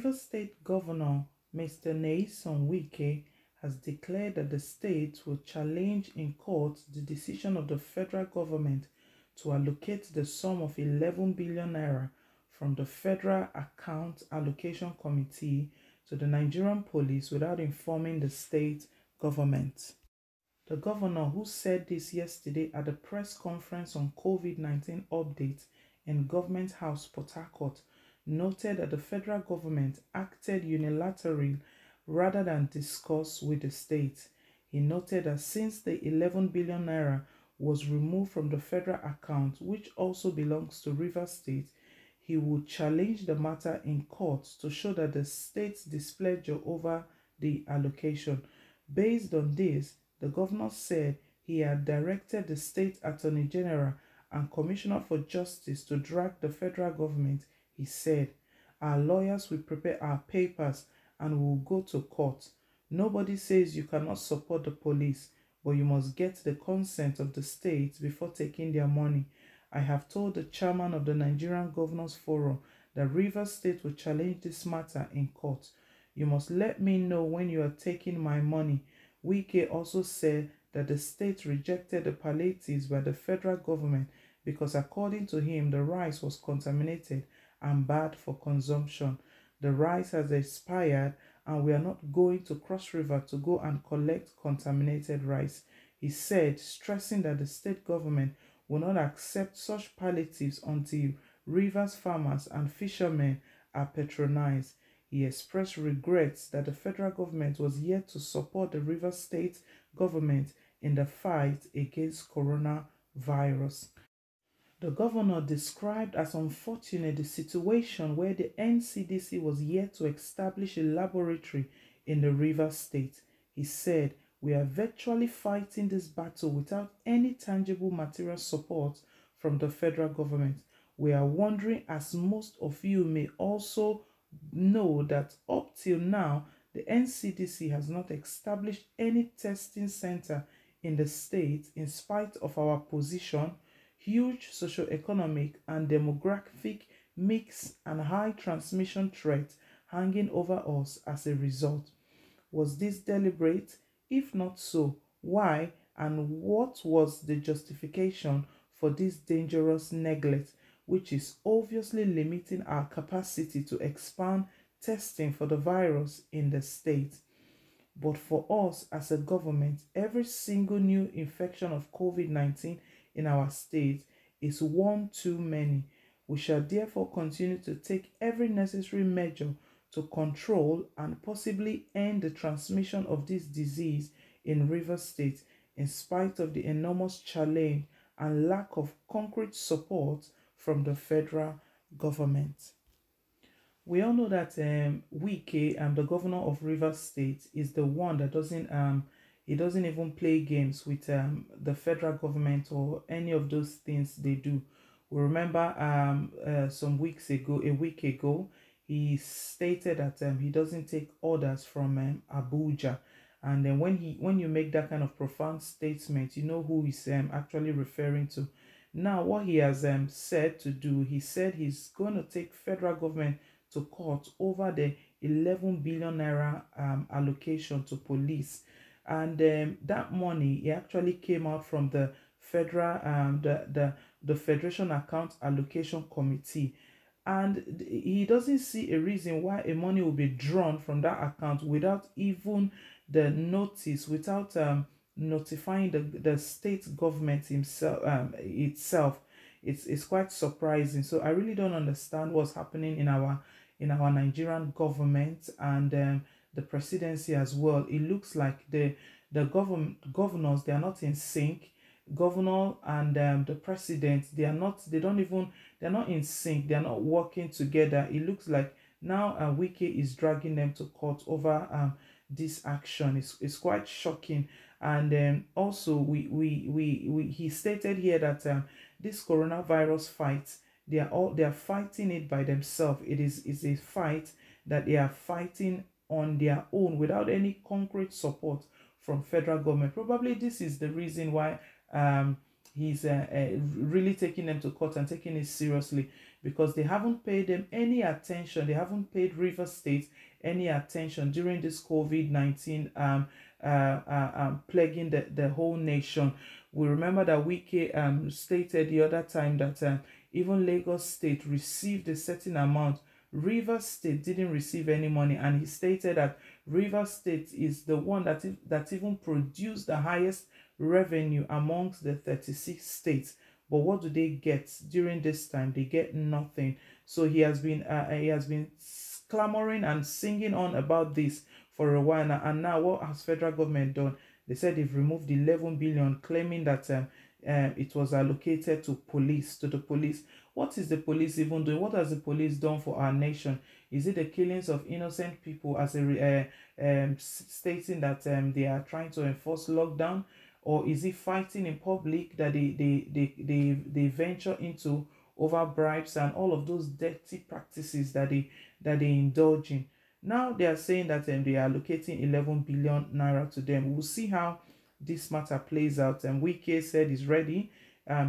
Rivers State Governor Mr. NYESOM WIKE has declared that the state will challenge in court the decision of the federal government to allocate the sum of 11 billion naira from the Federal Account Allocation Committee to the Nigerian police without informing the state government. The governor, who said this yesterday at the press conference on COVID-19 updates in Government House, Port Harcourt, noted that the federal government acted unilaterally rather than discuss with the state. He noted that since the 11 billion naira was removed from the federal account, which also belongs to Rivers State, he would challenge the matter in court to show that the state's displeasure over the allocation. Based on this, the governor said he had directed the State Attorney General and Commissioner for Justice to drag the federal government. He said, "Our lawyers will prepare our papers and will go to court. Nobody says you cannot support the police, but you must get the consent of the state before taking their money. I have told the chairman of the Nigerian Governors Forum that Rivers State will challenge this matter in court. You must let me know when you are taking my money." WIKE also said that the state rejected the palliatives by the federal government because, according to him, the rice was contaminated and bad for consumption. The rice has expired and we are not going to Cross River to go and collect contaminated rice, he said, stressing that the state government will not accept such palliatives until Rivers farmers and fishermen are patronized. He expressed regrets that the federal government was yet to support the Rivers State government in the fight against coronavirus. The governor described as unfortunate the situation where the NCDC was yet to establish a laboratory in the Rivers State. He said, "We are virtually fighting this battle without any tangible material support from the federal government. We are wondering, as most of you may also know, that up till now, the NCDC has not established any testing center in the state in spite of our position, huge socioeconomic and demographic mix and high transmission threat hanging over us as a result. Was this deliberate? If not so, why and what was the justification for this dangerous neglect, which is obviously limiting our capacity to expand testing for the virus in the state? But for us as a government, every single new infection of COVID-19 in our state is one too many. We shall therefore continue to take every necessary measure to control and possibly end the transmission of this disease in Rivers State, in spite of the enormous challenge and lack of concrete support from the federal government." We all know that WIKE, the governor of Rivers State, is the one that doesn't even play games with the federal government or any of those things they do. We remember some weeks ago, a week ago, he stated that he doesn't take orders from Abuja. And then when you make that kind of profound statement, you know who he's actually referring to. Now, what he has said to do, he said he's going to take federal government to court over the 11 billion naira allocation to police. And that money, it actually came out from the federal the Federation Account Allocation Committee. And he doesn't see a reason why a money will be drawn from that account without even the notice, without notifying the state government itself. It's quite surprising. So I really don't understand what's happening in our Nigerian government and the presidency as well. It looks like the governors, they are not in sync. Governor and the president, they're not in sync. They're not working together. It looks like now WIKE is dragging them to court over this action. It's quite shocking. And also he stated here that this coronavirus fight, they are fighting it by themselves. It's a fight that they are fighting on their own without any concrete support from federal government. Probably this is the reason why he's really taking them to court and taking it seriously, because they haven't paid them any attention. They haven't paid Rivers State any attention during this COVID-19 plaguing the whole nation. We remember that WIKE stated the other time that even Lagos State received a certain amount. Rivers State didn't receive any money, and he stated that Rivers State is the one that even produced the highest revenue amongst the 36 states. But what do they get during this time? They get nothing. So he has been clamoring and singing on about this for a while now. And now what has federal government done? They said they've removed 11 billion, claiming that it was allocated to the police. What is the police even doing? What has the police done for our nation? Is it the killings of innocent people, as stating that they are trying to enforce lockdown? Or is it fighting in public that they venture into over bribes and all of those dirty practices that they indulge in? Now they are saying that they are allocating 11 billion naira to them. We'll see how this matter plays out. And WIKE said he's ready.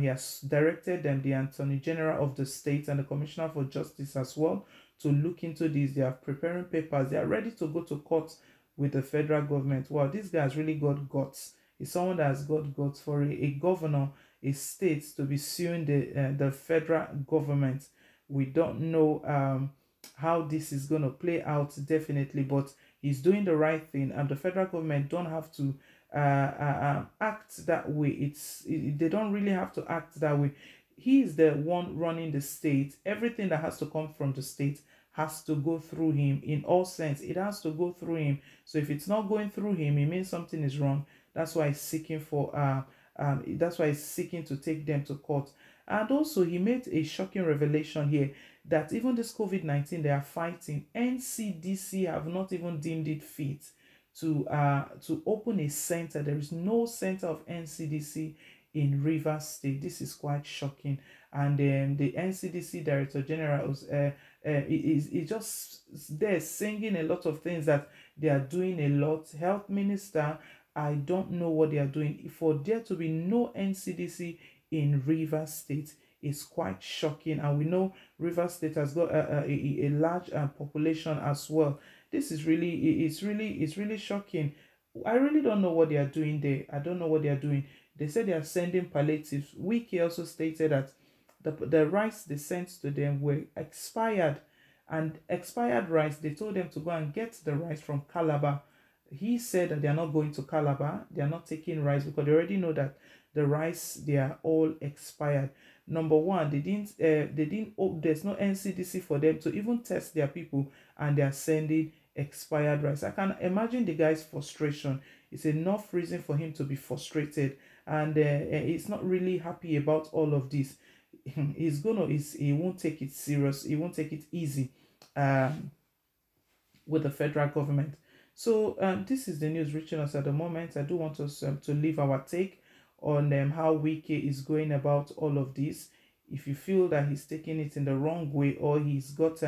He has directed the Attorney General of the state and the Commissioner for Justice as well to look into this. They are preparing papers. They are ready to go to court with the federal government. Wow, this guy has really got guts. He's someone that has got guts for a governor, a state, to be suing the federal government. We don't know how this is going to play out, definitely, but he's doing the right thing, and the federal government don't have to act that way. They don't really have to act that way. He is the one running the state. Everything that has to come from the state has to go through him. In all sense, it has to go through him. So if it's not going through him, it means something is wrong. That's why he's seeking for that's why he's seeking to take them to court. And also, he made a shocking revelation here that even this COVID-19 they are fighting, NCDC have not even deemed it fit to open a center. There is no center of NCDC in Rivers State. This is quite shocking. And the NCDC Director General is just there singing a lot of things that they are doing a lot. Health Minister, I don't know what they are doing. For there to be no NCDC in Rivers State is quite shocking, and we know Rivers State has got a large population as well. This is it's really shocking. I really don't know what they are doing there. I don't know what they are doing. They said they are sending palliatives. WIKE also stated that the rice they sent to them were expired, and expired rice, they told them to go and get the rice from Calabar. He said that they are not going to Calabar. They are not taking rice because they already know that the rice, they are all expired. Number one, there's no NCDC for them to even test their people, and they are sending expired rice. I can imagine the guy's frustration. It's enough reason for him to be frustrated, and he's not really happy about all of this. He won't take it serious. He won't take it easy with the federal government. So this is the news reaching us at the moment. I do want us to leave our take on how WIKE is going about all of this. If you feel that he's taking it in the wrong way, or he's got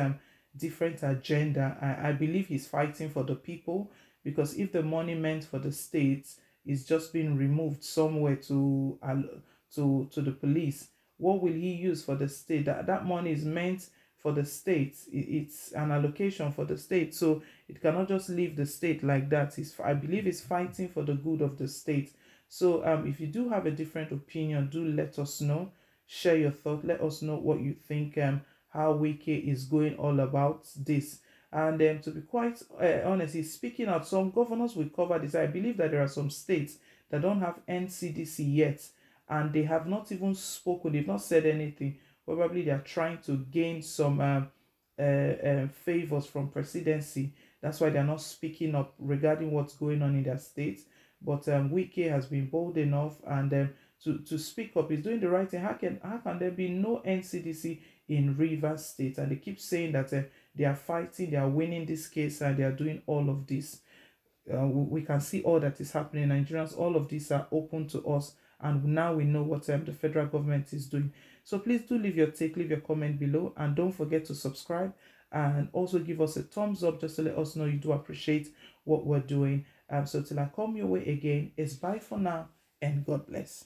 different agenda, I believe he's fighting for the people, because if the money meant for the states is just being removed somewhere to the police, what will he use for the state? That money is meant for the state. It's an allocation for the state, so it cannot just leave the state like that. I believe he's fighting for the good of the state. So if you do have a different opinion, do let us know. Share your thought. Let us know what you think, how WIKE is going all about this. And to be quite honest, speaking out, some governors will cover this. I believe that there are some states that don't have NCDC yet, and they have not even spoken. They've not said anything. Probably they are trying to gain some favors from presidency. That's why they're not speaking up regarding what's going on in their states. But WIKE has been bold enough and to speak up. He's doing the right thing. How can there be no NCDC in Rivers State? And they keep saying that they are fighting, they are winning this case, and they are doing all of this. We can see all that is happening. Nigerians, all of these are open to us, and now we know what the federal government is doing. So please do leave your take, leave your comment below, and don't forget to subscribe, and also give us a thumbs up just to let us know you do appreciate what we're doing. So till I come your way again, it's bye for now, and God bless.